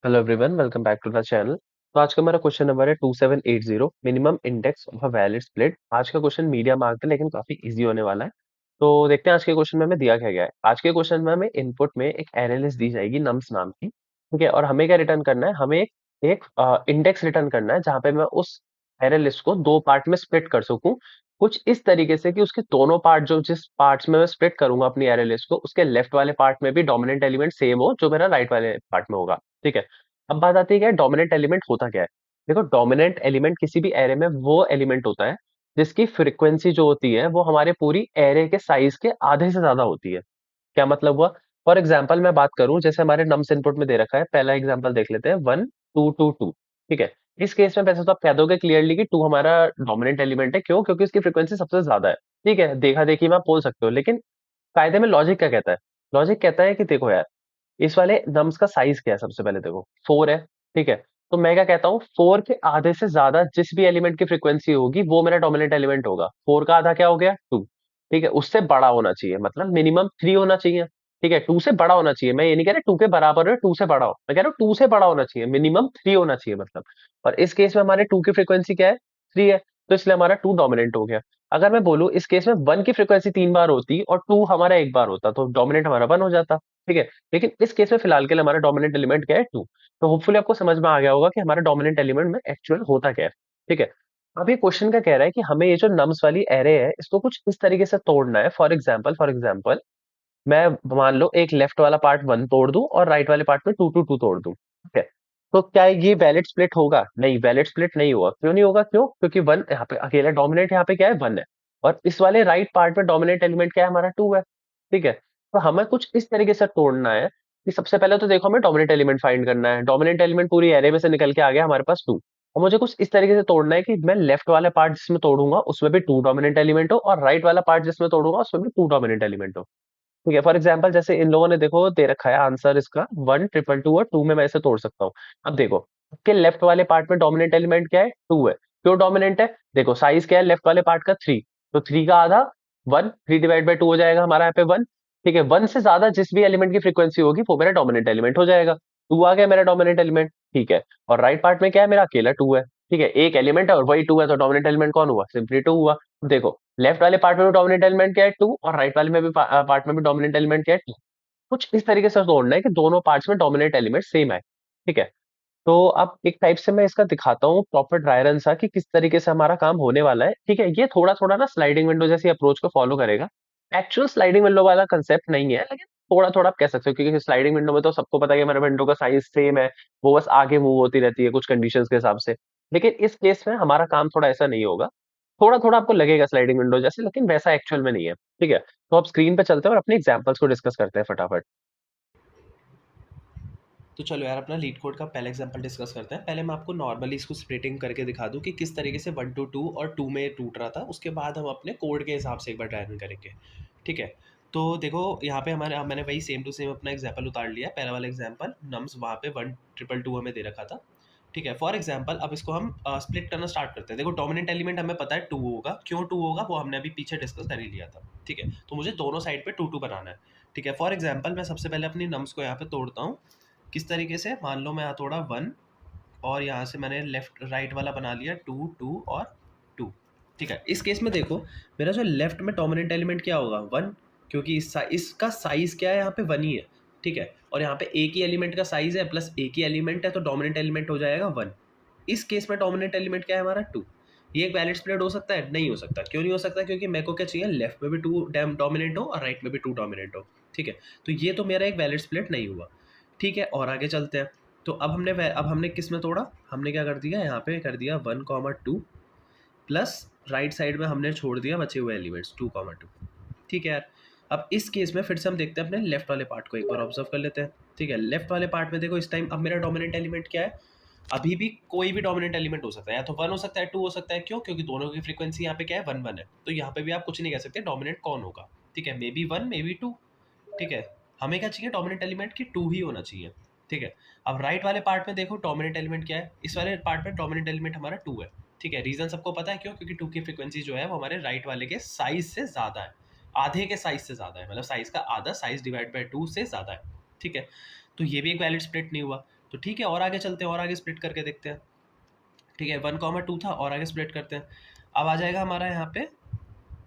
Hello everyone, welcome back to the channel. तो आज का हमारा क्वेश्चन नंबर है 2780, minimum index of a valid split. आज का क्वेश्चन मीडियम मार्क है लेकिन काफी इजी होने वाला है। तो देखते हैं आज के क्वेश्चन में हमें दिया क्या गया है। आज के क्वेश्चन में हमें इनपुट में एक एरे लिस्ट दी जाएगी नम्स नाम की, ठीक है। और हमें क्या रिटर्न करना है, हमें एक इंडेक्स रिटर्न करना है जहां पे मैं उस एरे लिस्ट को दो पार्ट में स्प्लिट कर सकूं, कुछ इस तरीके से कि उसके दोनों पार्ट, जो जिस पार्ट्स में मैं स्प्लिट करूंगा अपनी एरे लिस्ट को, उसके लेफ्ट वाले पार्ट में भी डोमिनेंट एलिमेंट सेम हो जो मेरा राइट वाले पार्ट में होगा, ठीक है। अब बात आती है क्या डोमिनेंट एलिमेंट होता क्या है। देखो, डोमिनेंट एलिमेंट किसी भी एरे में वो एलिमेंट होता है जिसकी फ्रीक्वेंसी जो होती है वो हमारे पूरी एरे के साइज के आधे से ज्यादा होती है। क्या मतलब हुआ? फॉर एग्जाम्पल मैं बात करूं, जैसे हमारे नम्स इनपुट में दे रखा है, पहला एग्जाम्पल देख लेते हैं, 1 2 2 2, ठीक है। इस केस में वैसे तो आप कह दोगे क्लियरली कि 2 हमारा डोमिनेंट एलिमेंट है। क्यों? क्योंकि उसकी फ्रीक्वेंसी सबसे ज्यादा है, ठीक है। देखा देखी में आप बोल सकते हो, लेकिन कायदे में लॉजिक क्या कहता है? लॉजिक कहता है कि देखो यार, इस वाले नम्स का साइज क्या है, सबसे पहले देखो 4 है, ठीक है। तो मैं क्या कहता हूँ, 4 के आधे से ज्यादा जिस भी एलिमेंट की फ्रीक्वेंसी होगी वो मेरा डोमिनेंट एलिमेंट होगा। 4 का आधा क्या हो गया? 2, ठीक है। उससे बड़ा होना चाहिए, मतलब मिनिमम 3 होना चाहिए, ठीक है। 2 से बड़ा होना चाहिए, मैं ये नहीं कह रहा 2 के बराबर है, 2 से बड़ा हो, मैं कह रहा हूँ 2 से बड़ा होना चाहिए, मिनिमम 3 होना चाहिए मतलब। और इस केस में हमारे 2 की फ्रीक्वेंसी क्या है? 3 है, तो इसलिए हमारा 2 डोमिनेंट हो गया। अगर मैं बोलूं इस केस में 1 की फ्रीक्वेंसी 3 बार होती और 2 हमारा एक बार होता, तो डोमिनेंट हमारा 1 हो जाता, ठीक है। लेकिन इस केस में फिलहाल के लिए हमारा डोमिनेंट एलिमेंट क्या है? 2। तो होपफुली आपको समझ में आ गया होगा कि हमारा डोमिनेंट एलिमेंट में एक्चुअल होता क्या है, ठीक है। अब ये क्वेश्चन का कह रहा है कि हमें ये जो नम्स वाली एरे है इसको कुछ इस तरीके से तोड़ना है। फॉर एग्जाम्पल मैं मान लो एक लेफ्ट वाला पार्ट 1 तोड़ दूं और राइट वाले पार्ट में 2 2 2 तोड़ दूं, ठीक है। तो क्या ये वैलिड स्प्लिट होगा? नहीं, वैलिड स्प्लिट नहीं होगा। क्यों नहीं होगा? क्यों? क्योंकि 1 यहाँ पे अकेला डोमिनेंट, यहाँ पे क्या है? 1 है। और इस वाले राइट पार्ट में डोमिनेंट एलिमेंट क्या है? हमारा 2 है, ठीक है। तो हमें कुछ इस तरीके से तोड़ना है कि सबसे पहले तो देखो हमें डोमिनेंट एलिमेंट फाइंड करना है। डोमिनेंट एलिमेंट पूरी एरे में से निकल के आ गया हमारे पास 2। और मुझे कुछ इस तरीके से तोड़ना है कि मैं लेफ्ट वाला पार्ट जिसमें तोड़ूंगा उसमें भी 2 डोमिनेंट एलिमेंट हो, और राइट वाला पार्ट जिसमें तोड़ूंगा उसमें भी 2 डोमिनेंट एलिमेंट हो, ठीक है। फॉर एग्जाम्पल जैसे इन लोगों ने देखो दे रखा है आंसर इसका 1 2 2 2 और 2 में मैं इसे तोड़ सकता हूँ। अब देखो, के लेफ्ट वाले पार्ट में डोमिनेंट एलिमेंट क्या है? 2 है। क्यों डोमिनेंट है? देखो साइज क्या है लेफ्ट वाले पार्ट का? 3। तो 3 का आधा 1, 3/2 हो जाएगा हमारा यहाँ पे 1, ठीक है। 1 से ज्यादा जिस भी एलिमेंट की फ्रीक्वेंसी होगी वो मेरा डोमिनेंट एलिमेंट हो जाएगा। 2 आ गया मेरा डोमिनेंट एलिमेंट, ठीक है। और राइट पार्ट में क्या है? मेरा अकेला 2 है, ठीक है। एक एलिमेंट है और वही 2 है, तो डोमिनेंट एलिमेंट कौन हुआ? सिंपली 2 हुआ। देखो लेफ्ट वाले पार्ट में भी डोमिनेंट एलिमेंट क्या है? 2, और राइट वाले में भी पार्ट में भी डोमिनेंट एलिमेंट क्या है? 2। कुछ इस तरीके से तोड़ना है कि दोनों पार्ट्स में डोमिनेंट एलिमेंट सेम है, ठीक है। तो अब एक टाइप से मैं इसका दिखाता हूँ प्रॉपर ड्राई रन सा कि किस तरीके से हमारा काम होने वाला है, ठीक है। ये थोड़ा थोड़ा ना स्लाइडिंग विंडो जैसी अप्रोच को फॉलो करेगा। एक्चुअल स्लाइडिंग विंडो वाला कंसेप्ट नहीं है, लेकिन थोड़ा थोड़ा आप कह सकते हो, क्योंकि स्लाइडिंग विंडो में तो सबको पता है कि हमारे विंडो का साइज सेम है, वो बस आगे मूव होती रहती है कुछ कंडीशंस के हिसाब से। लेकिन इस केस में हमारा काम थोड़ा ऐसा नहीं होगा। थोड़ा थोड़ा आपको लगेगा स्लाइडिंग विंडो जैसे, लेकिन वैसा एक्चुअल में नहीं है, ठीक है। तो आप स्क्रीन पे चलते हैं और अपने एग्जांपल्स को डिस्कस करते हैं फटाफट। तो चलो यार अपना लीड कोड का पहला एग्जांपल डिस्कस करते हैं। पहले मैं आपको नॉर्मली इसको स्प्लिटिंग करके दिखा दूं कि किस तरीके से 1 to 2 और 2 में टूट रहा था। उसके बाद हम अपने कोड के हिसाब से एक बार ट्राई रन करेंगे, ठीक है। तो देखो यहाँ पे हमारे मैंने वही सेम टू सेम अपना एग्जांपल उतार लिया। पहला वाला एग्जांपल नम्स वहाँ पे 1 2 2 हमें दे रखा था, ठीक है। फॉर एग्जाम्पल अब इसको हम स्प्लिट करना स्टार्ट करते हैं। देखो डोमिनेंट एलिमेंट हमें पता है 2 होगा। क्यों 2 होगा वो हमने अभी पीछे डिस्कस कर ही लिया था, ठीक है। तो मुझे दोनों साइड पे 2 2 बनाना है, ठीक है। फॉर एग्जाम्पल मैं सबसे पहले अपनी नम्स को यहाँ पे तोड़ता हूँ। किस तरीके से? मान लो मैं यहाँ थोड़ा 1 और यहाँ से मैंने लेफ्ट राइट वाला बना लिया 2 2 और 2, ठीक है। इस केस में देखो मेरा जो लेफ्ट में डोमिनेंट एलिमेंट क्या होगा? 1, क्योंकि इसका साइज क्या है? यहाँ पे 1 ही है, ठीक है। और यहाँ पे एक ही एलिमेंट का साइज है प्लस एक ही एलिमेंट है, तो डोमिनेंट एलिमेंट हो जाएगा 1। इस केस में डोमिनेंट एलिमेंट क्या है हमारा? 2। ये एक वैलिड स्प्लिट हो सकता है? नहीं हो सकता। क्यों नहीं हो सकता? क्योंकि मेरे को क्या चाहिए? लेफ्ट में भी 2 डोमिनेंट हो और राइट में भी 2 डोमिनेंट हो, ठीक है। तो ये तो मेरा एक वैलिड स्प्लिट नहीं हुआ, ठीक है। और आगे चलते हैं। तो अब हमने किस में तोड़ा? हमने क्या कर दिया? यहाँ पे कर दिया 1 2 प्लस राइट साइड में हमने छोड़ दिया बचे हुए एलिमेंट्स 2 2, ठीक है यार। अब इस केस में फिर से हम देखते हैं अपने लेफ्ट वाले पार्ट को एक बार ऑब्जर्व कर लेते हैं, ठीक है। लेफ्ट वाले पार्ट में देखो इस टाइम अब मेरा डोमिनेंट एलिमेंट क्या है? अभी भी कोई भी डोमिनेंट एलिमेंट हो सकता है, या तो 1 हो सकता है 2 हो सकता है। क्यों? क्योंकि दोनों की फ्रीक्वेंसी यहाँ पे क्या है? 1 1 है। तो यहाँ पे भी आप कुछ नहीं कह सकते डोमिनेंट कौन होगा, ठीक है। मे बी 1 मे बी 2, ठीक है। हमें क्या चाहिए? डोमिनेंट एलिमेंट की 2 ही होना चाहिए, ठीक है। अब राइट वाले पार्ट में देखो डोमिनेंट एलिमेंट क्या है? इस वाले पार्ट में डोमिनेंट एलिमेंट हमारा 2 है, ठीक है। रीजन सबको पता है क्यों? क्योंकि 2 की फ्रीक्वेंसी जो है वो हमारे राइट वाले के साइज से ज्यादा है, आधे के साइज से ज्यादा है, मतलब साइज का आधा, साइज डिवाइड बाय 2 से ज्यादा है, ठीक है। तो ये भी एक वैलिड स्प्लिट नहीं हुआ। तो ठीक है, और आगे चलते हैं, और आगे स्प्लिट करके देखते हैं। ठीक है, 1,2 था, और आगे स्प्लिट करते हैं। अब आ जाएगा हमारा यहाँ पे,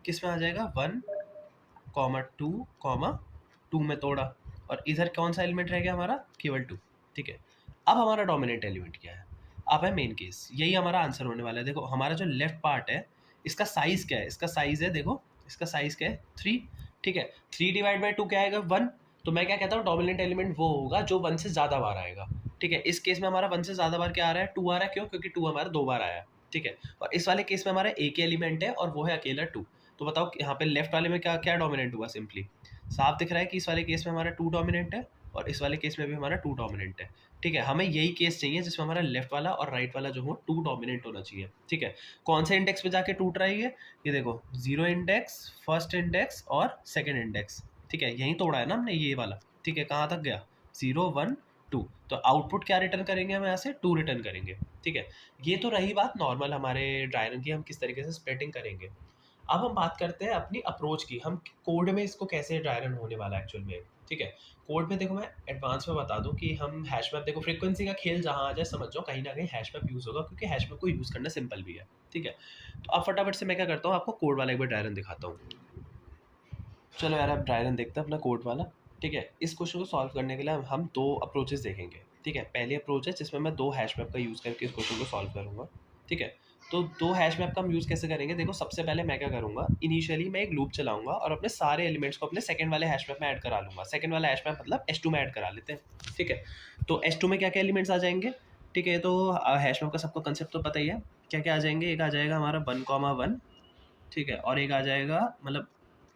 किस में आ जाएगा, 1,2,2 में तोड़ा, और इधर कौन सा एलिमेंट रह गया हमारा, केवल 2। ठीक है, अब हमारा डोमिनेंट एलिमेंट क्या है, अब है मेन केस, यही हमारा आंसर होने वाला है। देखो हमारा जो लेफ्ट पार्ट है, इसका साइज क्या है, इसका साइज है, देखो इसका साइज क्या है, 3। ठीक है, 3/2 क्या आएगा, 1। तो मैं क्या कहता हूँ, डोमिनेंट एलिमेंट वो होगा जो 1 से ज़्यादा बार आएगा। ठीक है, इस केस में हमारा 1 से ज़्यादा बार क्या आ रहा है, 2 आ रहा है, क्यों, क्योंकि 2 हमारा 2 बार आया है। ठीक है, और इस वाले केस में हमारा एक ही एलिमेंट है और वो है अकेला 2। तो बताओ यहाँ पे लेफ्ट वाले में क्या क्या डोमिनेंट हुआ, सिंपली साफ दिख रहा है कि इस वाले केस में हमारा 2 डोमिनेंट है और इस वाले केस में भी हमारा 2 डोमिनेंट है। ठीक है, हमें यही केस चाहिए जिसमें हमारा लेफ्ट वाला और राइट वाला जो हो 2 डोमिनेंट होना चाहिए। ठीक है, कौन से इंडेक्स पे जाके टूट रहा है ये देखो, 0 इंडेक्स, फर्स्ट इंडेक्स और सेकेंड इंडेक्स। ठीक है, यही तोड़ा है ना हमने ये वाला। ठीक है, कहाँ तक गया, 0 1 2। तो आउटपुट क्या रिटर्न करेंगे हम यहाँ से, 2 रिटर्न करेंगे। ठीक है, ये तो रही बात नॉर्मल हमारे ड्रायरन की, हम किस तरीके से स्प्लिटिंग करेंगे। अब हम बात करते हैं अपनी अप्रोच की, हम कोड में इसको कैसे ड्राई रन होने वाला है एक्चुअल में। ठीक है, कोड में देखो मैं एडवांस में बता दूं कि हम हैश मैप, देखो फ्रीक्वेंसी का खेल जहाँ आ जाए समझ जाओ कहीं ना कहीं हैश मैप यूज़ होगा, क्योंकि हैश मैप को यूज़ करना सिंपल भी है। ठीक है, तो अब फटाफट से मैं क्या करता हूँ, आपको कोड वाला एक बार ड्राई रन दिखाता हूँ। चलो यार, अब ड्राई रन देखते हैं अपना कोड वाला। ठीक है, इस क्वेश्चन को सॉल्व करने के लिए हम दो अप्रोचेस देखेंगे। ठीक है, पहली अप्रोच है जिसमें मैं 2 हैश मैप का यूज़ करके इस क्वेश्चन को सॉल्व करूँगा। ठीक है, तो 2 हैश मैप का हम यूज़ कैसे करेंगे, देखो सबसे पहले मैं क्या करूँगा, इनिशियली मैं एक लूप चलाऊँगा और अपने सारे एलिमेंट्स को अपने सेकंड वाले हैश मैप में ऐड करा लूँगा। सेकंड वाला हैश मैप मतलब S2 में ऐड करा लेते हैं। ठीक है, तो S2 में क्या-क्या एलिमेंट्स आ जाएँगे। ठीक है, तो हैश मैप का सबको कांसेप्ट तो पता ही है। क्या-क्या आ जाएँगे, एक आ जाएगा हमारा 1,1। ठीक है, और एक आ जाएगा मतलब,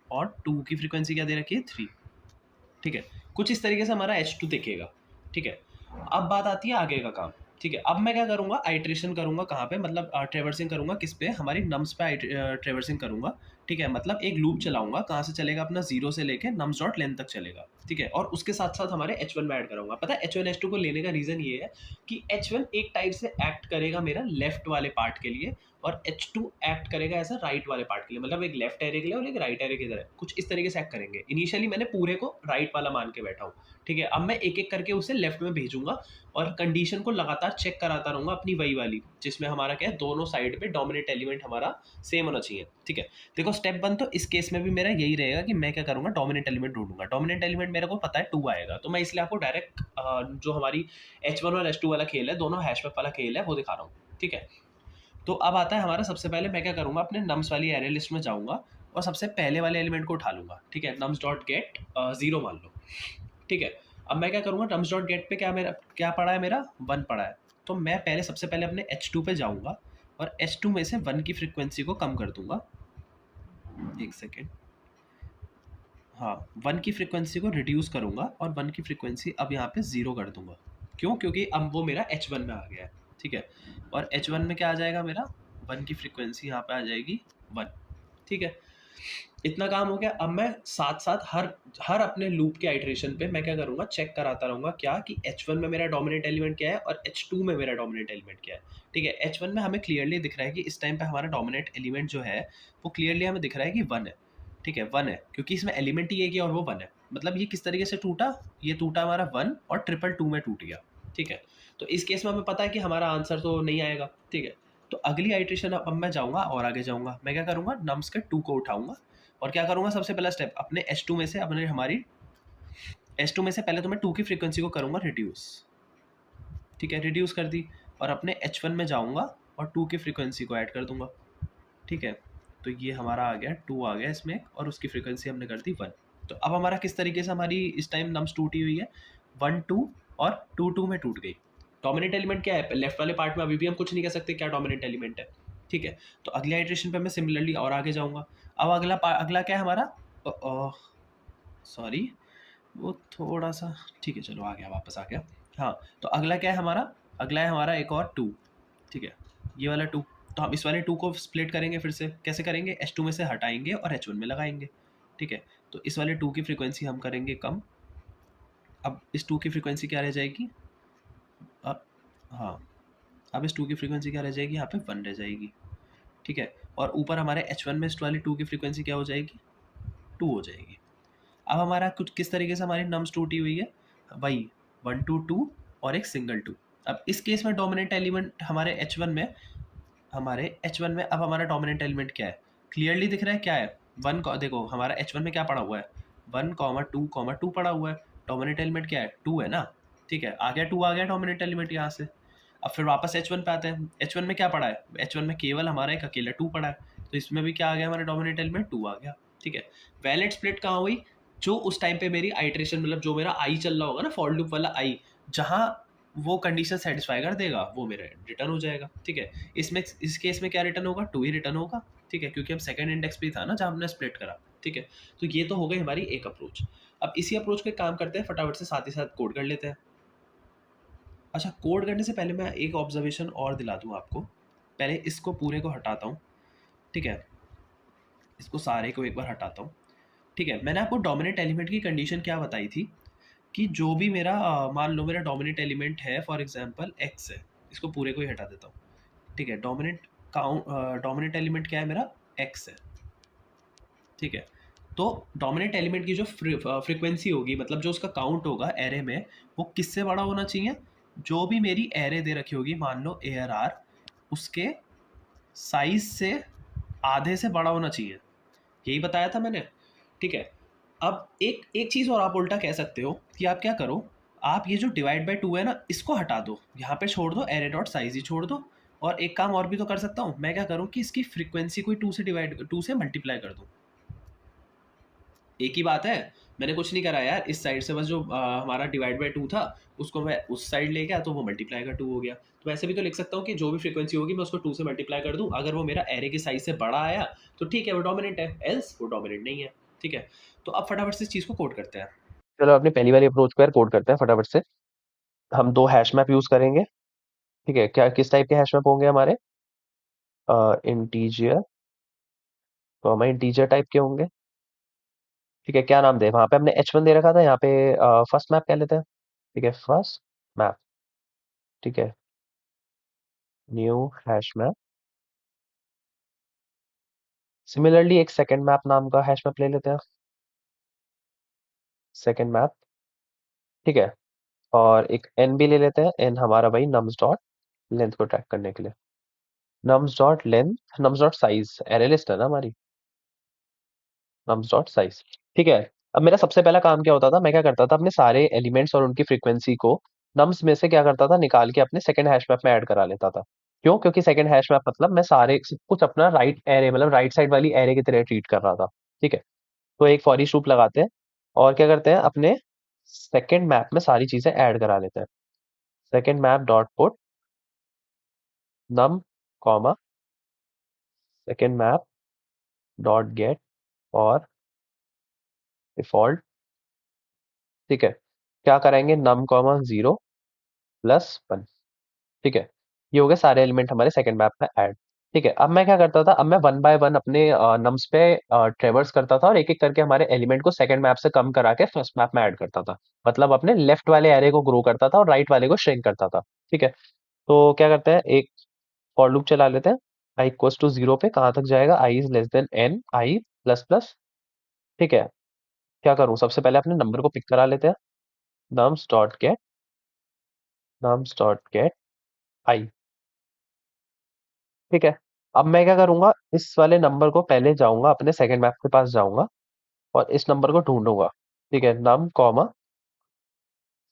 और 2 की फ्रीक्वेंसी क्या दे रखी है, 3। ठीक है, कुछ इस तरीके से हमारा H2 दिखेगा। ठीक है, अब बात आती है आगे का काम। ठीक है, अब मैं क्या करूँगा, आइट्रेशन करूँगा कहाँ पे, मतलब ट्रेवर्सिंग करूँगा किस पे, हमारी नम्स पे ट्रेवर्सिंग करूँगा। ठीक है, मतलब एक लूप चलाऊँगा, कहाँ से चलेगा अपना, 0 से लेके नम्स डॉट लेंथ तक चलेगा। ठीक है, और उसके साथ-साथ हमारे H1 में ऐड कराऊँगा। पता है H1 H2 को लेने का रीज़न ये है कि H1 एक टाइप से एक्ट करेगा मेरा लेफ्ट वाले पार्ट के लिए, और H2 एक्ट करेगा ऐसा राइट वाले पार्ट के लिए, मतलब एक लेफ्ट एरे के लिए और एक राइट एरे की तरह, कुछ इस तरीके से एक्ट करेंगे। इनिशियली मैंने पूरे को राइट वाला मान के बैठा हूँ। ठीक है, अब मैं एक-एक करके उसे लेफ्ट में भेजूँगा और कंडीशन को लगातार चेक कराता रहूँगा अपनी वही वाली, जिसमें हमारा क्या है, दोनों साइड पे डोमिनेंट एलिमेंट हमारा सेम होना चाहिए। ठीक है, देखो स्टेप 1 तो इस केस में भी मेरा यही रहेगा कि मैं क्या करूँगा, डोमिनेंट एलिमेंट ढूँढूँगा। डोमिनेंट एलिमेंट मेरे को पता है 2 आएगा, तो मैं इसलिए आपको डायरेक्ट जो हमारी H1 और H2 वाला खेल है, दोनों हैश मैप वाला खेल है, वो दिखा रहा हूँ। ठीक है, तो अब आता है हमारा, सबसे पहले मैं क्या करूँगा, अपने नम्स वाली एरे लिस्ट में जाऊँगा और सबसे पहले वाले एलिमेंट को उठा लूँगा। ठीक है, नम्स डॉट गेट 0 मान लो। ठीक है, अब मैं क्या करूँगा, नम्स डॉट गेट पे क्या पड़ा है मेरा, 1 पड़ा है। तो मैं सबसे पहले अपने H2 पे जाऊँगा और H2 में से 1 की फ्रीक्वेंसी को कम कर दूँगा। एक सेकेंड, हाँ, 1 की फ्रीक्वेंसी को रिड्यूस करूँगा और 1 की फ्रीक्वेंसी अब यहाँ पे 0 कर दूँगा। क्यों? क्योंकि अब वो मेरा H1 में आ गया है। ठीक है, और H1 में क्या आ जाएगा मेरा, 1 की फ्रीक्वेंसी यहाँ पे आ जाएगी 1। ठीक है, इतना काम हो गया। अब मैं साथ-साथ हर हर अपने लूप के आइटरेशन पे मैं क्या करूँगा, चेक कराता रहूँगा क्या कि H1 में मेरा डोमिनेंट एलिमेंट क्या है और H2 में मेरा डोमिनेंट एलिमेंट क्या है। ठीक है, H1 में हमें क्लियरली दिख रहा है कि इस टाइम पे हमारा डोमिनेंट एलिमेंट जो है, वो क्लियरली हमें दिख रहा है कि 1 है। ठीक है, 1 है, क्योंकि इसमें एलिमेंट ही एक है और वो 1 है। मतलब ये किस तरीके से टूटा, ये टूटा हमारा 1 और 2 में टूट गया। ठीक है, तो इस केस में हमें पता है कि हमारा आंसर तो नहीं आएगा। ठीक है, तो अगली आइटरेशन अब मैं जाऊँगा और आगे जाऊँगा। मैं क्या करूँगा, नम्स के 2 को उठाऊँगा और क्या करूँगा, सबसे पहला स्टेप अपने H2 में से, अपने हमारी H2 में से पहले तो मैं 2 की फ्रीक्वेंसी को करूँगा रिड्यूस। ठीक है, रिड्यूस कर दी और अपने H1 में जाऊँगा और 2 की फ्रीक्वेंसी को ऐड कर दूँगा। ठीक है, तो ये हमारा आ गया 2 आ गया इसमें, और उसकी फ्रीक्वेंसी हमने कर दी 1। तो अब हमारा किस तरीके से हमारी इस टाइम नम्स टूटी हुई है, 1 2 और 2 2 में टूट गई। डोमिनेंट एलिमेंट क्या है, लेफ्ट वाले पार्ट में अभी भी हम कुछ नहीं कह सकते क्या डोमिनेंट एलिमेंट है। ठीक है, तो अगली आइटरेशन पे मैं सिमिलरली और आगे जाऊँगा। अब अगला क्या है हमारा, सॉरी, वो थोड़ा-सा, ठीक है चलो आ गया, वापस आ गया। हाँ, तो अगला क्या है हमारा, अगला है हमारा एक और 2। ठीक है, ये वाला 2। तो हम इस वाले 2 को स्प्लिट करेंगे फिर से, कैसे करेंगे, H2 में से हटाएँगे और H1 में लगाएँगे। ठीक है, तो इस वाले 2 की फ्रीक्वेंसी हम करेंगे कम। अब इस 2 की फ्रीक्वेंसी क्या रह जाएगी, अब हाँ, अब इस 2 की फ्रीक्वेंसी क्या रह जाएगी, यहाँ पे 1 रह जाएगी। ठीक है, और ऊपर हमारे H1 में इस वाली 2 की फ्रीक्वेंसी क्या हो जाएगी, 2 हो जाएगी। अब हमारा कुछ किस तरीके से हमारी नम्स टूटी हुई है, वही 1 2 2 और एक सिंगल टू। अब इस केस में डोमिनेंट एलिमेंट हमारे H1 में अब हमारा डोमिनेंट एलिमेंट क्या है, क्लियरली दिख रहा है क्या है। देखो हमारा H1 में क्या पड़ा हुआ है, 1, 2, 2 पड़ा हुआ है। डोमिनेंट एलिमेंट क्या है, 2 है ना। ठीक है, आ गया 2, आ गया डोमिनेंट एलिमेंट यहाँ से। अब फिर वापस H1 पे आते हैं। H1 में क्या पड़ा है, H1 में केवल हमारा एक अकेला 2 पड़ा है, तो इसमें भी क्या आ गया, हमारा डोमिनेंट एलिमेंट 2 आ गया। ठीक है, वैलिड स्प्लिट कहाँ हुई, जो उस टाइम पे मेरी आइट्रेशन, मतलब जो मेरा आई चल रहा होगा ना, फॉर लूप वाला आई, जहाँ वो कंडीशन सेटिस्फाई कर देगा वो मेरा रिटर्न हो जाएगा। ठीक है, इसमें इस केस में क्या रिटर्न होगा, 2 ही रिटर्न होगा। ठीक है, क्योंकि हम सेकंड इंडेक्स पे ही था ना जहाँ हमने स्प्लिट करा। ठीक है, तो ये तो हो गई हमारी एक अप्रोच। अब इसी अप्रोच पे काम करते हैं, फटाफट से साथ ही साथ कोड कर लेते हैं। अच्छा, कोड करने से पहले मैं एक ऑब्जर्वेशन और दिला दूँ आपको। पहले इसको पूरे को हटाता हूँ। ठीक है, इसको सारे को एक बार हटाता हूँ। ठीक है, मैंने आपको डोमिनेंट एलिमेंट की कंडीशन क्या बताई थी, कि जो भी मेरा मान लो मेरा डोमिनेंट एलिमेंट है, फॉर एग्जांपल एक्स है, इसको पूरे को ही हटा देता हूँ। ठीक है, डोमिनेंट एलिमेंट क्या है मेरा, एक्स है। ठीक है, तो डोमिनेंट एलिमेंट की जो फ्रीक्वेंसी होगी, मतलब जो उसका काउंट होगा एरे में, वो किससे बड़ा होना चाहिए, जो भी मेरी एरे दे रखी होगी, मान लो ARR, उसके साइज से आधे से बड़ा होना चाहिए। यही बताया था मैंने। ठीक है, अब एक एक चीज़ और आप उल्टा कह सकते हो कि आप क्या करो, आप ये जो डिवाइड बाय 2 है ना, इसको हटा दो, यहाँ पे छोड़ दो, एरे डॉट साइज ही छोड़ दो। और एक काम और भी तो कर सकता हूँ मैं, क्या करूँ कि इसकी फ्रीक्वेंसी कोई 2 से मल्टीप्लाई कर दूँ। एक ही बात है, मैंने कुछ नहीं करा यार, इस साइड से बस जो हमारा डिवाइड बाय 2 था, उसको मैं उस साइड ले गया, तो वो मल्टीप्लाई का 2 हो गया। तो ऐसे भी तो लिख सकता हूँ कि जो भी फ्रीक्वेंसी होगी मैं उसको 2 से मल्टीप्लाई कर दूँ, अगर वो मेरा एरे के साइज से बड़ा आया तो ठीक है, वो डोमिनेंट है, एल्स वो डोमिनेंट नहीं है। ठीक है, तो अब फटाफट से इस चीज़ को कोड करते हैं। चलो अपनी पहली वाली अप्रोच को यार कोड करते हैं फटाफट से। हम 2 हैश मैप यूज़ करेंगे। ठीक है, क्या किस टाइप के हैश मैप होंगे हमारे? इंटीजर, तो हमें इंटीजर टाइप के होंगे। ठीक है, क्या नाम दें? वहाँ पे हमने H1 दे रखा था, यहाँ पे फर्स्ट मैप कह लेते हैं। ठीक है, फर्स्ट मैप। ठीक है, न्यू हैश मैप। सिमिलरली एक सेकंड मैप नाम का हैश मैप ले लेते हैं, सेकंड मैप। ठीक है, और एक n भी ले लेते हैं, n हमारा भाई नम्स डॉट लेंथ को ट्रैक करने के लिए। Nums dot length, nums dot size, array list है ना हमारी, नम्स डॉट साइज। ठीक है, अब मेरा सबसे पहला काम क्या होता था, मैं क्या करता था, अपने सारे एलिमेंट्स और उनकी फ्रीक्वेंसी को नम्स में से क्या करता था, निकाल के अपने सेकंड हैश मैप में ऐड करा लेता था। क्यों? क्योंकि सेकंड हैश मैप मतलब मैं सारे सब कुछ अपना राइट एरे, मतलब राइट साइड वाली एरे की तरह ट्रीट कर रहा था। ठीक है, तो एक फॉर ईच लूप लगाते हैं और क्या करते हैं, अपने सेकंड मैप में सारी चीजें ऐड करा लेते हैं। Second map dot put num comma second map dot get और डिफॉल्ट। ठीक है, क्या कराएंगे, नम कॉमा 0 + 1। ठीक है, ये हो गए सारे एलिमेंट हमारे सेकंड मैप में ऐड। ठीक है, अब मैं क्या करता था, अब मैं वन बाय वन अपने नम्स पे ट्रेवर्स करता था और एक एक करके हमारे एलिमेंट को सेकंड मैप से कम करा के फर्स्ट मैप में ऐड करता था। मतलब अपने लेफ्ट वाले एरे को ग्रो करता था और राइट वाले को श्रिंक करता था। ठीक है, तो क्या करते हैं, एक फॉर लूप चला लेते हैं। आई इक्वल्स टू 0 पे कहाँ तक जाएगा, i is less than n i plus plus. ठीक है, क्या करूँ, सबसे पहले अपने नंबर को पिक करा लेते हैं, nums dot get, nums dot get i. ठीक है, अब मैं क्या करूंगा, इस वाले नंबर को पहले जाऊंगा, अपने सेकंड मैप के पास जाऊंगा और इस नंबर को ढूंढूंगा। ठीक है, num comma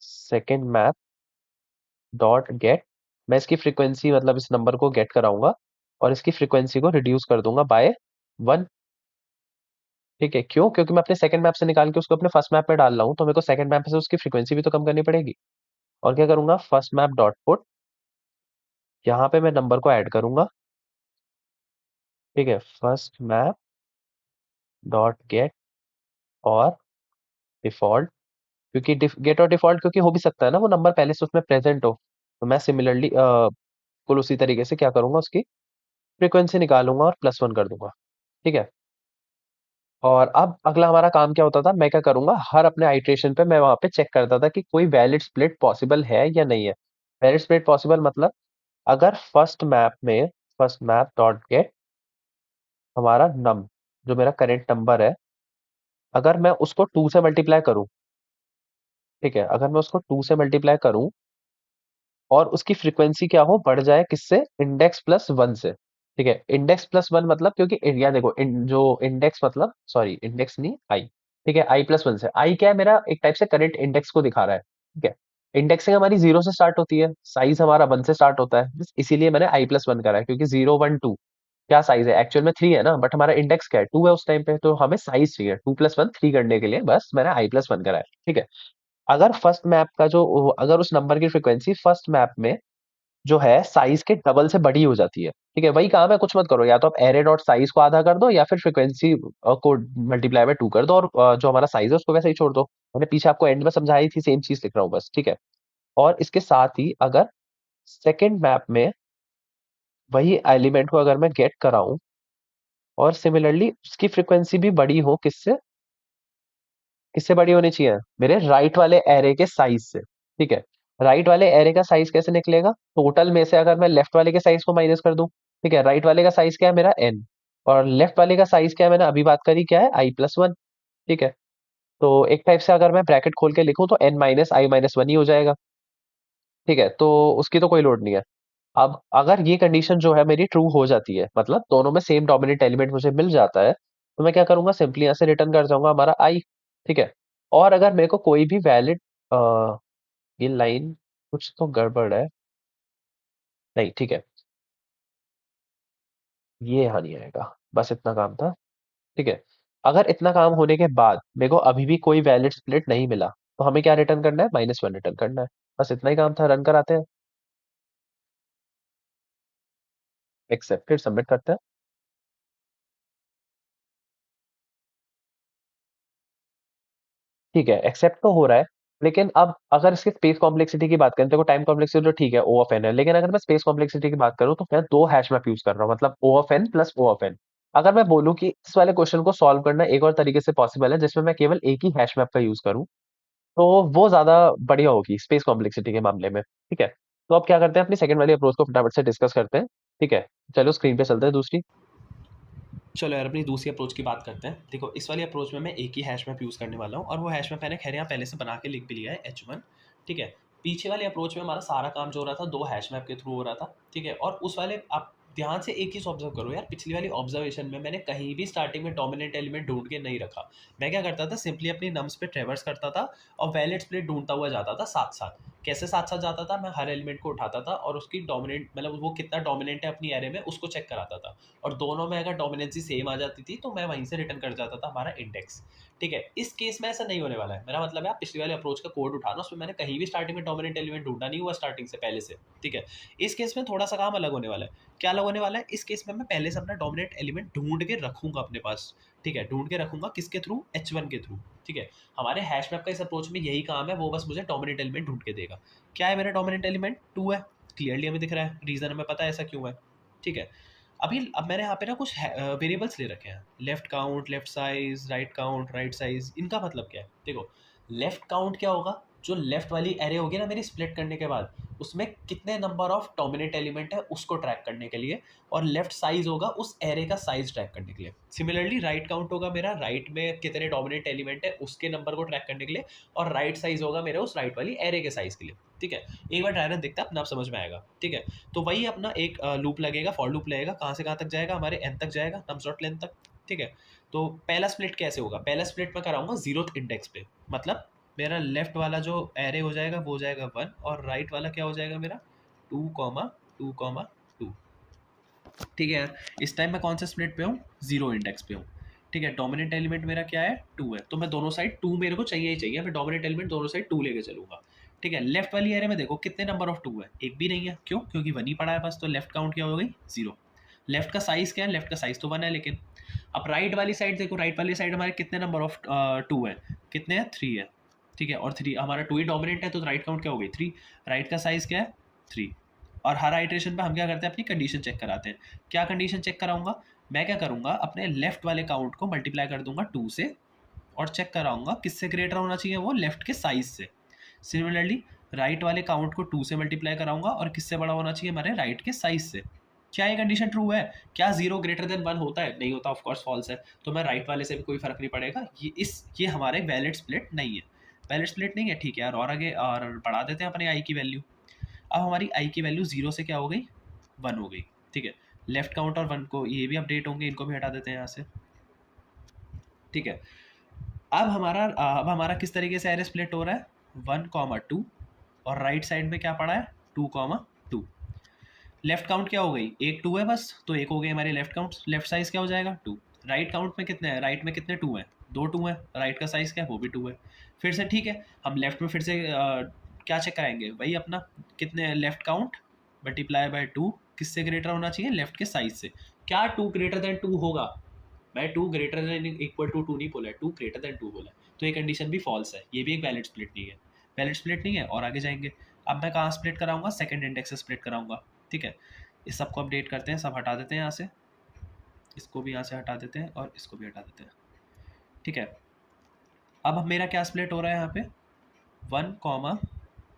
second map dot get. मैं इसकी फ्रीक्वेंसी, मतलब इस नंबर को गेट कराऊंगा और इसकी फ्रीक्वेंसी को रिड्यूस कर दूंगा बाय 1। ठीक है, क्यों? क्योंकि मैं अपने सेकंड मैप से निकाल के उसको अपने फर्स्ट मैप में डाल रहा हूँ, तो मेरे को सेकंड मैप से उसकी फ्रीक्वेंसी भी तो कम करनी पड़ेगी। और क्या करूंगा, फर्स्ट मैप डॉट पुट, यहाँ पे मैं नंबर को ऐड करूंगा। ठीक है, फर्स्ट मैप डॉट गेट और डिफॉल्ट, क्योंकि गेट और डिफॉल्ट क्योंकि हो भी सकता है ना वो नंबर पहले से उसमें प्रेजेंट हो, तो मैं सिमिलरली कुल उसी तरीके से क्या करूंगा, उसकी फ्रीक्वेंसी निकालूंगा और +1 कर दूंगा। ठीक है, और अब अगला हमारा काम क्या होता था, मैं क्या करूंगा, हर अपने आइट्रेशन पे मैं वहां पे चेक करता था कि कोई वैलिड स्प्लिट पॉसिबल है या नहीं है। वैलिड स्प्लिट पॉसिबल मतलब, अगर फर्स्ट मैप डॉट गेट हमारा नम, जो मेरा करेंट नंबर है, अगर मैं उसको 2 से मल्टीप्लाई करूं। ठीक है, अगर मैं उसको 2 से मल्टीप्लाई करूं और उसकी फ्रीक्वेंसी क्या हो, बढ़ जाए किससे, इंडेक्स प्लस वन से। ठीक है, इंडेक्स प्लस वन मतलब, क्योंकि यहाँ देखो जो इंडेक्स मतलब, सॉरी इंडेक्स नहीं आई, ठीक है, आई प्लस वन से। आई क्या है, मेरा एक टाइप से करंट इंडेक्स को दिखा रहा है। ठीक है, इंडेक्सिंग हमारी जीरो से स्टार्ट होती है, साइज हमारा वन से स्टार्ट होता है, बस इसीलिए मैंने आई प्लस वन करा है, क्योंकि जीरो वन टू क्या साइज है, एक्चुअल में थ्री है ना, बट हमारा इंडेक्स क्या है, टू है उस टाइम पे, तो हमें साइज चाहिए टू प्लस वन थ्री करने के लिए, बस मैंने आई प्लस वन करा है। ठीक है, अगर फर्स्ट मैप का जो, अगर उस नंबर की फ्रीक्वेंसी फर्स्ट मैप में जो है साइज के डबल से बड़ी हो जाती है, ठीक है, वही काम है, कुछ मत करो, या तो आप एरे डॉट साइज को आधा कर दो, या फिर फ्रीक्वेंसी को मल्टीप्लाई बाय टू कर दो, और जो हमारा साइज है उसको वैसे ही छोड़ दो। मैंने पीछे आपको एंड में समझाई थी, सेम चीज लिख रहा हूँ बस। ठीक है, और इसके साथ ही अगर सेकेंड मैप में वही एलिमेंट को अगर मैं गेट कराऊं, और सिमिलरली उसकी फ्रीक्वेंसी भी बड़ी हो, किससे, किससे बड़ी होनी चाहिए, मेरे राइट वाले एरे के साइज से। ठीक है, राइट वाले एरे का साइज कैसे निकलेगा, टोटल में से अगर मैं लेफ्ट वाले के साइज को माइनस कर दूं। ठीक है, राइट वाले का साइज क्या है मेरा एन, और लेफ्ट वाले का साइज क्या है, मैंने अभी बात करी क्या है, आई प्लस वन। ठीक है, तो एक टाइप से अगर मैं ब्रैकेट खोल के लिखूं तो एन माइनस आई माइनस वन ही हो जाएगा। ठीक है, तो उसकी तो कोई लोड नहीं है। अब अगर ये कंडीशन जो है मेरी ट्रू हो जाती है, मतलब दोनों में सेम डोमिनेंट एलिमेंट मुझे मिल जाता है, तो मैं क्या करूंगा, सिंपली यहाँ से रिटर्न कर जाऊंगा हमारा आई। ठीक है, और अगर मेरे को कोई भी वैलिड, ये लाइन कुछ तो गड़बड़ है, नहीं ठीक है, ये यहाँ नहीं आएगा, बस इतना काम था। ठीक है, अगर इतना काम होने के बाद मेरे को अभी भी कोई वैलिड स्प्लिट नहीं मिला, तो हमें क्या रिटर्न करना है, माइनस वन रिटर्न करना है। बस इतना ही काम था, रन कराते हैं, एक्सेप्टेड, सबमिट करते हैं। ठीक है, एक्सेप्ट तो हो रहा है, लेकिन अब अगर इसके स्पेस कॉम्प्लेक्सिटी की बात करें, तो टाइम कॉम्प्लेक्सिटी तो ठीक है, ओ ऑफ एन है, लेकिन अगर मैं स्पेस कॉम्प्लेक्सिटी की बात करूं, तो मैं दो हैश मैप यूज कर रहा हूं, मतलब O of n plus O of n. अगर मैं बोलूं कि इस वाले क्वेश्चन को सॉल्व करना एक और तरीके से पॉसिबल है, जिसमें मैं केवल एक ही हैश मैप का यूज करूं, तो वो ज्यादा बढ़िया होगी स्पेस कॉम्प्लेक्सिटी के मामले में। ठीक है, तो अब क्या करते हैं, अपनी सेकंड वाली अप्रोच को फटाफट से डिस्कस करते हैं। ठीक है, चलो स्क्रीन पे चलते हैं दूसरी। चलो यार अपनी दूसरी अप्रोच की बात करते हैं। देखो इस वाली अप्रोच में मैं एक ही हैश मैप यूज़ करने वाला हूँ, और वो हैश मैप मैंने खैर यहाँ पहले से बना के लिख भी लिया है, H1। ठीक है, पीछे वाली अप्रोच में हमारा सारा काम जो हो रहा था दो हैश मैप के थ्रू हो रहा था। ठीक है, और उस वाले आप ध्यान से एक चीज़ ऑब्जर्व करो यार, पिछली वाली ऑब्जर्वेशन में मैंने कहीं भी स्टार्टिंग में डोमिनेंट एलिमेंट ढूंढ के नहीं रखा। मैं क्या करता था, सिंपली अपनी नम्स पे ट्रेवर्स करता था और वैलिड स्प्लिट ढूंढता हुआ जाता था साथ साथ। कैसे साथ साथ जाता था, मैं हर एलिमेंट को उठाता था और उसकी डोमिनेंट, मतलब वो कितना डोमिनेंट है अपनी एरे में, उसको चेक कराता था। और दोनों में अगर डोमिनेंसी सेम आ जाती थी तो मैं वहीं से रिटर्न कर जाता था हमारा इंडेक्स। ठीक है, इस केस में ऐसा नहीं होने वाला है। मेरा मतलब है आप पिछली वाले अप्रोच का कोड उठाना, उसमें मैंने कहीं भी स्टार्टिंग में डोमिनेंट एलिमेंट ढूंढा नहीं हुआ स्टार्टिंग से पहले से। ठीक है, इस केस में थोड़ा सा काम अलग होने वाला है। क्या अलग होने वाला है, इस केस में मैं पहले से अपना डोमिनेंट एलिमेंट ढूंढ के रखूंगा अपने पास। ठीक है, ढूंढ के रखूंगा किसके थ्रू, H1 के थ्रू। ठीक है, हमारे हैश मैप का इस अप्रोच में यही काम है, वो बस मुझे डोमिनेंट एलिमेंट ढूंढ के देगा। क्या है मेरा डोमिनेंट एलिमेंट, टू है। क्लियरली हमें दिख रहा है, रीजन हमें पता है ऐसा क्यों है। ठीक है, अब मैंने यहाँ पे ना कुछ वेरिएबल्स ले रखे हैं, left count, left size, right count, right size. इनका मतलब क्या है, देखो लेफ्ट काउंट क्या होगा, जो लेफ्ट वाली एरे होगी ना मेरी स्प्लिट करने के बाद, उसमें कितने नंबर ऑफ डोमिनेंट एलिमेंट है उसको ट्रैक करने के लिए। और लेफ्ट साइज होगा उस एरे का साइज ट्रैक करने के लिए। सिमिलरली राइट काउंट होगा मेरा, राइट में कितने डोमिनेंट एलिमेंट है उसके नंबर को ट्रैक करने के लिए। और राइट साइज होगा मेरा उस राइट वाली एरे के साइज के लिए। ठीक है, एक बार ट्राई देखता है अपना, आप समझ में आएगा। ठीक है, तो वही अपना एक लूप लगेगा, फॉर लूप लगेगा, कहाँ से कहाँ तक जाएगा, हमारे एन तक जाएगा, नम्स डॉट लेंथ तक। ठीक है, तो पहला स्प्लिट कैसे होगा, पहला स्प्लिट मैं कराऊंगा जीरोथ इंडेक्स पे। मतलब मेरा लेफ्ट वाला जो एरे हो जाएगा वो हो जाएगा वन, और राइट वाला क्या हो जाएगा मेरा, two comma two comma two. ठीक है यार, इस टाइम मैं कौन से स्प्लिट पे हूँ, जीरो इंडेक्स पे हूँ। ठीक है, डोमिनेंट एलिमेंट मेरा क्या है, टू है, तो मैं दोनों साइड टू मेरे को चाहिए ही चाहिए, मैं डोमिनेंट एलिमेंट दोनों साइड टू लेके चलूंगा। ठीक है, लेफ्ट वाली एरे में देखो कितने नंबर ऑफ टू है, एक भी नहीं है, क्यों, क्योंकि वन ही पड़ा है बस, तो लेफ्ट काउंट क्या हो गई, जीरो। लेफ्ट का साइज क्या है, लेफ्ट का साइज तो वन है, लेकिन अब राइट वाली साइड देखो, राइट वाली साइड हमारे कितने नंबर ऑफ टू है, कितने हैं, थ्री है। ठीक है, और थ्री हमारा टू ही डोमिनेंट है, तो राइट काउंट क्या हो गई, थ्री। राइट का साइज क्या है, थ्री। और हर आइटरेशन पे हम क्या करते हैं, अपनी कंडीशन चेक कराते हैं। क्या कंडीशन चेक कराऊंगा, मैं क्या करूंगा, अपने लेफ्ट वाले काउंट को मल्टीप्लाई कर दूंगा टू से, और चेक कराऊंगा किससे ग्रेटर होना चाहिए, वो लेफ्ट के साइज से। सिमिलरली राइट वाले काउंट को टू से मल्टीप्लाई कराऊंगा, और किससे बड़ा होना चाहिए, हमारे राइट के साइज से। क्या ये कंडीशन ट्रू है, क्या जीरो ग्रेटर देन वन होता है, नहीं होता, ऑफ कोर्स फॉल्स है। तो मैं राइट वाले से भी कोई फर्क नहीं पड़ेगा, ये हमारे वैलिड स्प्लिट नहीं है। वैलिड स्प्लिट नहीं है, ठीक है यार, और आगे और बढ़ा देते हैं अपने आई की वैल्यू। अब हमारी आई की वैल्यू 0 से क्या हो गई, 1 हो गई। ठीक है, लेफ्ट काउंट और 1 को ये भी अपडेट होंगे, इनको भी हटा देते हैं यहाँ से। ठीक है, अब हमारा किस तरीके से एरे स्प्लिट हो रहा है, 1, 2 और राइट साइड में क्या पड़ा है, 2, 2। लेफ्ट काउंट क्या हो गई, एक 2 है बस, तो एक हो गई हमारी लेफ्ट काउंट, लेफ्ट साइज क्या हो जाएगा 2। राइट काउंट में कितने हैं, राइट में कितने 2 हैं, 2 2 है, राइट का साइज क्या है, वो भी 2 है। फिर से ठीक है, हम लेफ्ट में फिर से क्या चेक कराएंगे, वही अपना कितने लेफ्ट काउंट मल्टीप्लाई बाय 2 किससे ग्रेटर होना चाहिए, लेफ्ट के साइज से। क्या 2 ग्रेटर देन 2 होगा, मैं 2 ग्रेटर देन इक्वल टू 2 नहीं बोला है, 2 ग्रेटर देन 2 बोला है, तो ये कंडीशन भी फॉल्स है, ये भी एक वैलिड स्प्लिट नहीं है। वैलिड स्प्लिट नहीं है, और आगे जाएंगे। अब मैं कहाँ स्प्लिट कराऊंगा, सेकंड इंडेक्स से स्प्लिट कराऊंगा। ठीक है, इस सबको अपडेट करते हैं, सब हटा देते हैं यहाँ से, इसको भी यहाँ से हटा देते हैं और इसको भी हटा देते हैं। ठीक है, अब मेरा क्या स्प्लिट हो रहा है यहाँ पे, 1,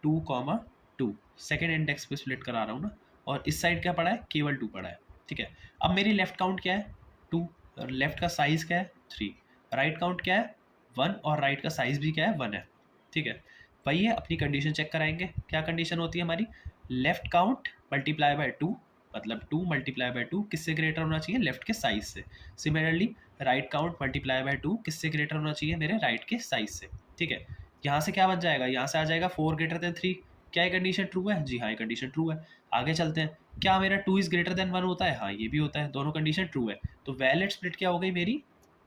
2, 2 सेकेंड इंडेक्स पे स्प्लिट करा रहा हूँ ना, और इस साइड क्या पड़ा है, केवल 2 पड़ा है। ठीक है, अब मेरी लेफ्ट काउंट क्या है, 2, लेफ्ट का साइज क्या है, 3, राइट काउंट क्या है, 1 और राइट का साइज भी क्या है, 1 है। ठीक है, वही है, अपनी कंडीशन चेक कराएंगे, क्या कंडीशन होती है हमारी, लेफ्ट काउंट मल्टीप्लाई बाय 2, मतलब 2 मल्टीप्लाई बाय 2 किससे ग्रेटर होना चाहिए, लेफ्ट के साइज से। Similarly right count multiply by 2 किससे ग्रेटर होना चाहिए, मेरे राइट के साइज से। ठीक है, यहाँ से क्या बन जाएगा, यहाँ से आ जाएगा 4 ग्रेटर देन 3। क्या ये कंडीशन ट्रू है, जी हाँ ये कंडीशन ट्रू है। आगे चलते हैं, क्या मेरा 2 इज ग्रेटर देन 1 होता है, हाँ ये भी होता है, दोनों कंडीशन ट्रू है। तो वैलिड स्प्लिट क्या हो गई मेरी,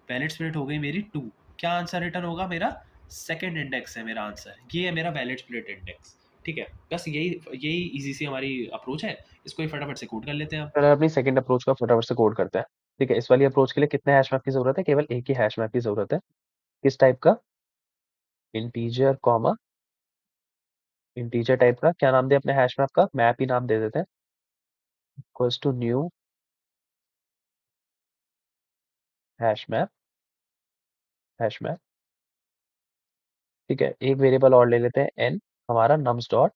वैलिड स्प्लिट हो गई मेरी 2। क्या आंसर रिटर्न होगा मेरा, सेकेंड इंडेक्स है मेरा आंसर, ये है मेरा वैलिड स्प्लिट इंडेक्स। ठीक है, बस यही यही इजी सी हमारी अप्रोच है, इसको ही फटाफट से कोड कर लेते हैं हम। चलो अपनी सेकंड अप्रोच का फटाफट से कोड करते हैं। ठीक है, इस वाली अप्रोच के लिए कितने हैश मैप की जरूरत है, केवल एक ही हैश मैप की जरूरत है। किस टाइप का, इंटीजर कॉमा इंटीजर टाइप का। क्या नाम दे अपने हैश मैप का, मैप ही नाम दे देते हैं, equals to new hash map, hash map. ठीक है, एक वेरिएबल और ले लेते हैं एन, हमारा नम्स डॉट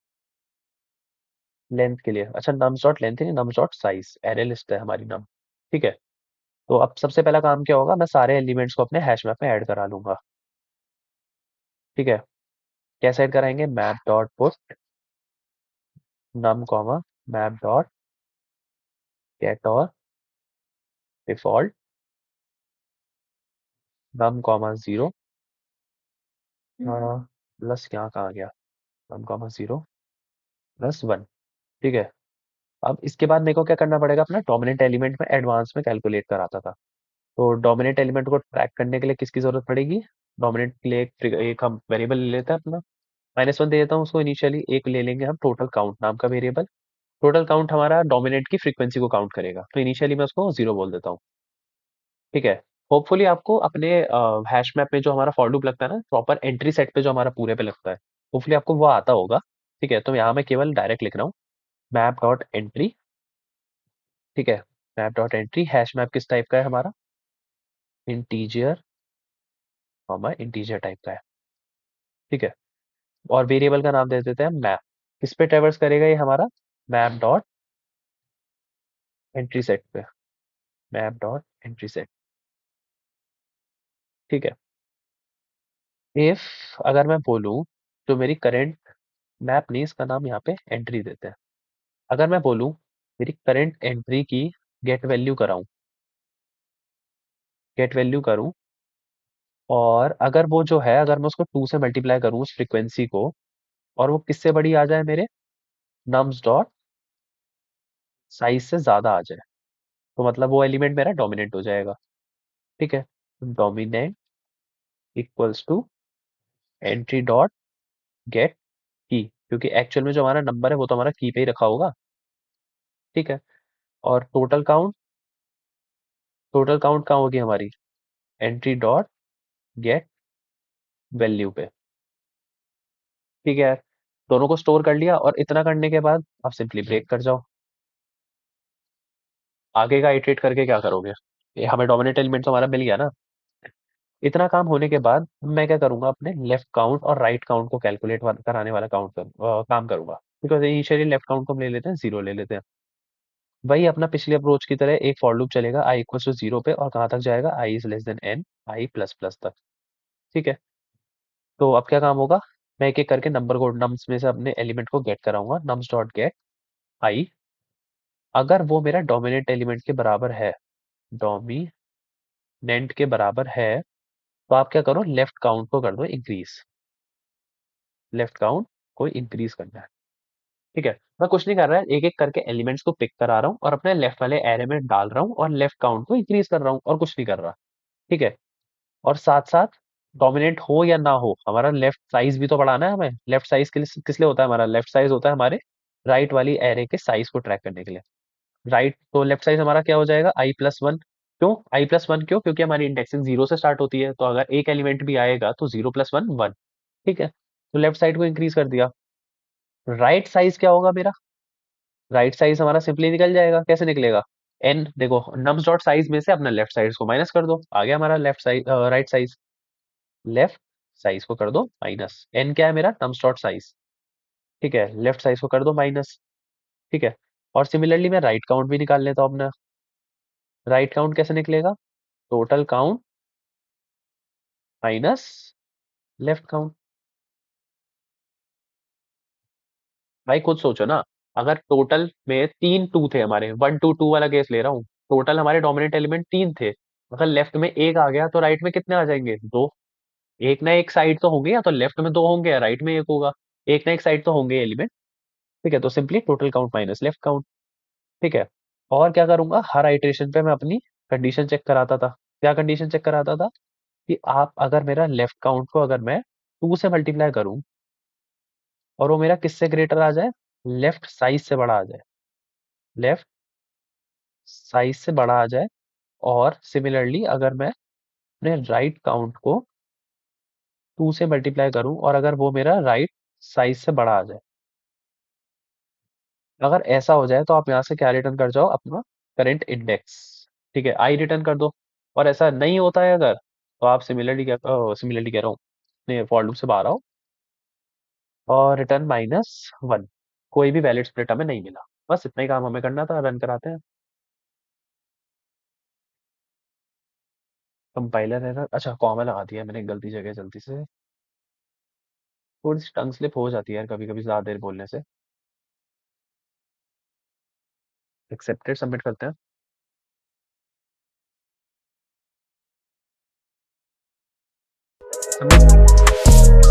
लेंथ के लिए। अच्छा, नम्स डॉट लेंथ नहीं, nums dot size, array list है हमारी नम। ठीक है, तो अब सबसे पहला काम क्या होगा, मैं सारे एलिमेंट्स को अपने हैश मैप में ऐड करा लूंगा। ठीक है, कैसे ऐड कराएंगे, map dot put num comma map dot get और डिफॉल्ट नम कॉमा जीरो प्लस, यहाँ कहाँ गया, नम कॉमा जीरो प्लस 1। ठीक है, अब इसके बाद मेरे को क्या करना पड़ेगा, अपना डोमिनेंट एलिमेंट में एडवांस में कैलकुलेट कराता था। तो डोमिनेंट एलिमेंट को ट्रैक करने के लिए किसकी जरूरत पड़ेगी, डोमिनेंट के लिए एक हम वेरिएबल ले लेते हैं अपना, -1 दे देता हूँ उसको इनिशियली। एक ले लेंगे हम टोटल काउंट नाम का वेरिएबल। टोटल काउंट हमारा डोमिनेंट की फ्रीक्वेंसी को काउंट करेगा, तो इनिशियली मैं उसको 0 बोल देता हूँ। ठीक है, होपफुली आपको अपने हैश मैप में जो हमारा फॉर लूप लगता है ना, प्रॉपर एंट्री सेट पे जो हमारा पूरे पे लगता है, होपफुली आपको वो आता होगा। ठीक है, तो यहाँ मैं केवल डायरेक्ट लिख रहा हूँ, मैप डॉट एंट्री। ठीक है, map dot entry, hash map किस टाइप का है हमारा, इंटीजर, हमारा इंटीजर टाइप का है। ठीक है, और वेरिएबल का नाम दे देते हैं मैप। किस पे ट्रेवर्स करेगा ये हमारा, मैप डॉट एंट्री सेट पे, मैप डॉट एंट्री सेट। ठीक है, इफ अगर मैं बोलूं, जो मेरी करंट मैप नहीं, इसका नाम यहाँ पे एंट्री देते हैं। अगर मैं बोलूं मेरी करंट एंट्री की गेट वैल्यू कराऊं, गेट वैल्यू करूं, और अगर वो जो है, अगर मैं उसको 2 से मल्टीप्लाई करूं उस फ्रीक्वेंसी को, और वो किससे बड़ी आ जाए, मेरे नम्स डॉट साइज से ज्यादा आ जाए, तो मतलब वो एलिमेंट मेरा डोमिनेंट हो जाएगा। ठीक है, dominant equals to entry dot get key, क्योंकि एक्चुअल में जो हमारा नंबर है वो तो हमारा की पे ही रखा होगा। ठीक है, और टोटल काउंट कहाँ होगी हमारी, एंट्री डॉट गेट वैल्यू पे। ठीक है, दोनों को स्टोर कर लिया, और इतना करने के बाद आप सिंपली ब्रेक कर जाओ। आगे का इटरेट करके क्या करोगे, ये हमें डोमिनेंट एलिमेंट तो हमारा मिल गया ना। इतना काम होने के बाद मैं क्या करूंगा, अपने लेफ्ट काउंट और राइट काउंट को कैलकुलेट कराने वाला काम करूंगा। बिकॉज इनिशियली लेफ्ट काउंट को हम ले लेते हैं, 0 ले लेते हैं। वही अपना पिछले अप्रोच की तरह एक फॉर लूप चलेगा आई इक्वल टू 0 पे, और कहाँ तक जाएगा, i is less than n, i plus plus तक। ठीक है, तो अब क्या काम होगा, मैं एक एक करके नंबर को नम्स में से अपने एलिमेंट को गेट कराऊंगा। नम्स डॉट गेट आई, अगर वो मेरा डोमिनेंट एलिमेंट के बराबर है, डोमिनेंट के बराबर है, तो आप क्या करो, लेफ्ट काउंट को कर दो इंक्रीज। लेफ्ट काउंट को इंक्रीज करना है। ठीक है, मैं कुछ नहीं कर रहा है, एक एक करके एलिमेंट्स को पिक करा रहा हूँ और अपने लेफ्ट वाले एरे में डाल रहा हूँ और लेफ्ट काउंट को इंक्रीज कर रहा हूँ और कुछ नहीं कर रहा। ठीक है, और साथ साथ डोमिनेंट हो या ना हो, हमारा लेफ्ट साइज भी तो बढ़ाना है हमें। लेफ्ट साइज किस लिए होता है, हमारा लेफ्ट साइज होता है हमारे राइट वाली एरे के साइज को ट्रैक करने के लिए। राइट, तो लेफ्ट साइज हमारा क्या हो जाएगा, i+1। क्यों i+1, क्यों, क्योंकि हमारी इंडेक्सिंग 0 से स्टार्ट होती है, तो अगर एक एलिमेंट भी आएगा तो 0+1 1। ठीक है, तो लेफ्ट साइड को इंक्रीज कर दिया। राइट साइज क्या होगा मेरा, राइट साइज हमारा सिंपली निकल जाएगा। कैसे निकलेगा, एन, देखो नम्स डॉट साइज में से अपना लेफ्ट साइज को माइनस कर दो, आ गया हमारा left size, right size. Left size को कर दो माइनस, एन क्या है मेरा, नम्स डॉट साइज। ठीक है, लेफ्ट साइज को कर दो माइनस। ठीक है, और सिमिलरली मैं राइट काउंट भी निकाल लेता हूँ अपना। राइट काउंट कैसे निकलेगा, total count minus left count. भाई खुद सोचो ना, अगर टोटल में 3 2 थे हमारे, 1 2 2 वाला केस ले रहा हूँ, टोटल हमारे डोमिनेंट एलिमेंट 3 थे, अगर लेफ्ट में एक आ गया तो राइट में कितने आ जाएंगे, 2। एक ना एक साइड तो होंगे, या तो लेफ्ट में 2 होंगे या राइट में एक होगा, एक ना एक साइड तो होंगे एलिमेंट। ठीक है, तो simply total count minus left count. ठीक है, और क्या करूंगा, हर आइटरेशन पे मैं अपनी कंडीशन चेक कराता था। क्या कंडीशन चेक कराता था, कि आप अगर मेरा लेफ्ट काउंट को अगर मैं 2 से मल्टीप्लाई करूं और वो मेरा किससे ग्रेटर आ जाए, लेफ्ट साइज से बड़ा आ जाए, लेफ्ट साइज से बड़ा आ जाए, और सिमिलरली अगर मैं अपने राइट काउंट को 2 से मल्टीप्लाई करूं और अगर वो मेरा राइट साइज से बड़ा आ जाए, अगर ऐसा हो जाए तो आप यहाँ से क्या रिटर्न कर जाओ, अपना करंट इंडेक्स। ठीक है, आई रिटर्न कर दो। और ऐसा नहीं होता है अगर, तो आप सिमिलरली कह रहा हूँ, अपने फॉर लूप से बाहर आओ और रिटर्न -1। कोई भी वैलिड स्प्लिट हमें नहीं मिला। बस इतना ही काम हमें करना था, रन कराते हैं। कंपाइलर एरर, अच्छा कॉमा लगा दिया मैंने गलती जगह, जल्दी से। थोड़ी सी टंग स्लिप हो जाती है यार कभी कभी ज्यादा देर बोलने से। एक्सेप्टेड, सबमिट करते हैं। सबमिट।